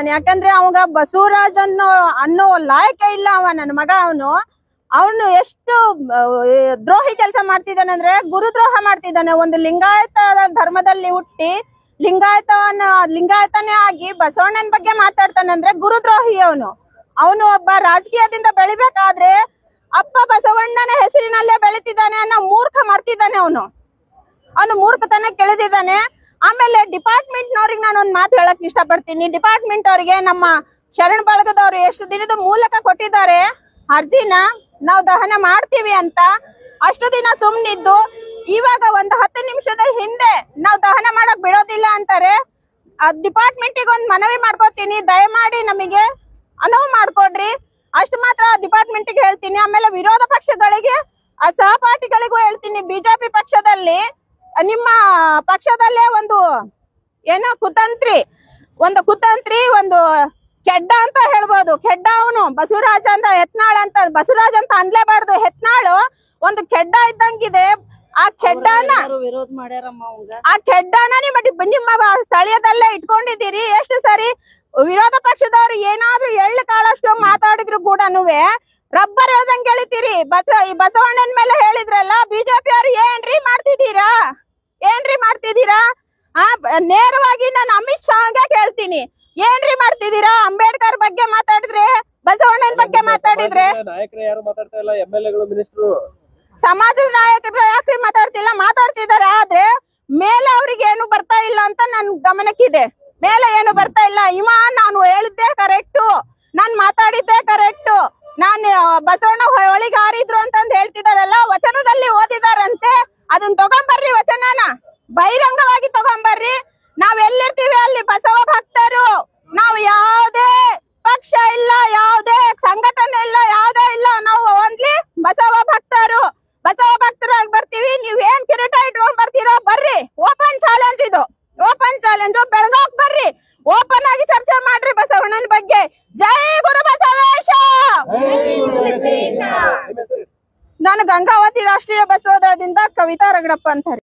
ನಾನು. ಯಾಕಂದ್ರೆ ಅವಾಗ ಬಸವರಾಜ್ ಅನ್ನೋ ಲಾಯಕ ಇಲ್ಲ ಅವ ನನ್ನ ಮಗ. ಅವನು ಎಷ್ಟು ದ್ರೋಹಿ ಕೆಲಸ ಮಾಡ್ತಿದ್ದಾನೆ ಅಂದ್ರೆ ಗುರುದ್ರೋಹ ಮಾಡ್ತಿದ್ದಾನೆ. ಒಂದು ಲಿಂಗಾಯತ ಧರ್ಮದಲ್ಲಿ ಹುಟ್ಟಿ ಲಿಂಗಾಯತನೇ ಆಗಿ ಬಸವಣ್ಣನ ಬಗ್ಗೆ ಮಾತಾಡ್ತಾನೆ ಅಂದ್ರೆ ಗುರುದ್ರೋಹಿ ಅವನು ಒಬ್ಬ ರಾಜಕೀಯದಿಂದ ಬೆಳಿಬೇಕಾದ್ರೆ ಅಪ್ಪ ಬಸವಣ್ಣನ ಹೆಸರಿನಲ್ಲೇ ಬೆಳಿತಿದ್ದಾನೆ ಅನ್ನೋ ಮೂರ್ಖ ಮಾಡ್ತಿದ್ದಾನೆ. ಅವನು ಮೂರ್ಖತನ ಕೆಳೆದಿದ್ದಾನೆ. ಆಮೇಲೆ ಡಿಪಾರ್ಟ್ಮೆಂಟ್ ನವ್ರಿಗೆ ನಾನು ಒಂದ್ ಮಾತು ಹೇಳಕ್ ಇಷ್ಟಪಡ್ತೀನಿ. ಡಿಪಾರ್ಟ್ಮೆಂಟ್ ಅವ್ರಿಗೆ ನಮ್ಮ ಶರಣ ಬಳಗದವ್ರು ಎಷ್ಟು ದಿನದ ಮೂಲಕ ಕೊಟ್ಟಿದ್ದಾರೆ ಅರ್ಜಿನ ನಾವು ದಹನ ಮಾಡ್ತೀವಿ ಅಂತ. ಅಷ್ಟು ದಿನ ಸುಮ್ನಿದ್ದು ಇವಾಗ ಒಂದು 10 ನಿಮಿಷದ ಹಿಂದೆ ನಾವು ದಹನ ಮಾಡಕ್ ಬಿಡೋದಿಲ್ಲ ಅಂತಾರೆ. ಡಿಪಾರ್ಟ್ಮೆಂಟಿಗೆ ಒಂದು ಮನವಿ ಮಾಡ್ಕೋತೀನಿ, ದಯಮಾಡಿ ನಮಗೆ ಅನುವು ಮಾಡ್ಕೊಡ್ರಿ. ಅಷ್ಟು ಮಾತ್ರ ಡಿಪಾರ್ಟ್ಮೆಂಟಿಗೆ ಹೇಳ್ತೀನಿ. ಆಮೇಲೆ ವಿರೋಧ ಪಕ್ಷಗಳಿಗೆ ಸಹಪಾಠಿಗಳಿಗೂ ಹೇಳ್ತೀನಿ, ಬಿಜೆಪಿ ಪಕ್ಷದಲ್ಲಿ ನಿಮ್ಮ ಪಕ್ಷದಲ್ಲೇ ಒಂದು ಏನೋ ಕುತಂತ್ರಿ ಒಂದು ಕೆಡ್ಡ ಅಂತ ಹೇಳ್ಬೋದು. ಕೆಡ್ಡ ಅವನು ಬಸವರಾಜ ಅಂತ ಯತ್ನಾಳ್ ಅಂತ ಬಸವರಾಜ್ ಅಂತ ಅನ್ಲೇಬಾರ್ದು. ಯತ್ನಾಳು ಒಂದು ಕೆಡ್ಡ ಇದ್ದಂಗಿದೆ. ಆ ಕೆಡ್ಡನ ನಿಮ್ಮ ಸ್ಥಳೀಯದಲ್ಲೇ ಇಟ್ಕೊಂಡಿದ್ದೀರಿ. ಎಷ್ಟು ಸರಿ ವಿರೋಧ ಪಕ್ಷದವ್ರು ಏನಾದ್ರೂ ಎಳ್ಳು ಕಾಳಷ್ಟು ಮಾತಾಡಿದ್ರು ಕೂಡ ರಬ್ಬರ್ ಹೇಳ್ದಂಗೆ ಗೆಳಿತೀರಿ. ಬಸವಣ್ಣನ ಮೇಲೆ ಹೇಳಿದ್ರಲ್ಲ ಬಿಜೆಪಿ ಅವ್ರು ಏನ್ರಿ ಮಾಡ್ತಿದ್ದೀರಾ? ನೇರವಾಗಿ ನಾನು ಅಮಿತ್ ಶಾಗೆ ಕೇಳ್ತೀನಿ, ಏನ್ರಿ ಮಾಡ್ತಿದ್ದೀರಾ? ಅಂಬೇಡ್ಕರ್ ಬಗ್ಗೆ ಮಾತಾಡಿದ್ರೆ, ಬಸವಣ್ಣನ ಬಗ್ಗೆ ಮಾತಾಡಿದ್ರೆ ಸಮಾಜದ ನಾಯಕರು ಯಾಕ್ರಿ ಮಾತಾಡ್ತಿದ್ದಾರೆ. ಆದ್ರೆ ಮೇಲೆ ಅವ್ರಿಗೆ ಏನು ಬರ್ತಾ ಇಲ್ಲ ಅಂತ ನನ್ ಗಮನಕ್ಕಿದೆ. ಮೇಲೆ ಏನು ಬರ್ತಾ ಇಲ್ಲ. ನಾನು ಹೇಳಿದ್ದೆ ಕರೆಕ್ಟು, ನಾನ್ ಮಾತಾಡಿದ್ದೆ ಕರೆಕ್ಟು. ನಾನು ಬಸವಣ್ಣ ಹೊಳಿಗೆ ಹಾರಿದ್ರು ಅಂತಂದ್ ಹೇಳ್ತಿದಾರಲ್ಲ, ವಚನದಲ್ಲಿ ಓದಿದಾರಂತೆ. ಅದನ್ನ ತಗೊಂಬರ್ರಿ, ವಚನನ ಬಹಿರಂಗವಾಗಿ ತಗೊಂಬರ್ರಿ. ನಾವ್ ಎಲ್ಲಿರ್ತೀವಿ ಅಲ್ಲಿ ಬಸವ ಭಕ್ತರು. ನಾವು ಯಾವುದೇ ಪಕ್ಷ ಇಲ್ಲ, ಯಾವುದೇ ಸಂಘಟನೆ ಇಲ್ಲ, ಯಾವುದೇ ಇಲ್ಲ. ನಾವು ಓನ್ಲಿ ಬಸವ ಭಕ್ತರಾಗಿ ಬರ್ತೀವಿ. ನೀವ್ ಏನ್ ಕಿರೀಟ ಇಟ್ಕೊಂಡ್ ಬರ್ತೀರೋ ಬರ್ರಿ. ಓಪನ್ ಚಾಲೆಂಜ್ ಇದು, ಓಪನ್ ಚಾಲೆಂಜ್. ಬೆಳಗಾವ್ ಬರ್ರಿ, ಓಪನ್ ಆಗಿ ಚರ್ಚೆ ಮಾಡ್ರಿ ಬಸವಣ್ಣನ ಬಗ್ಗೆ. ಜೈ ಗುರು ಬಸವೇಶ. ನಾನು ಗಂಗಾವತಿ ರಾಷ್ಟ್ರೀಯ ಬಸವದಳದಿಂದ ಕವಿತಾ ರಗಡಪ್ಪ ಅಂತಾರೆ.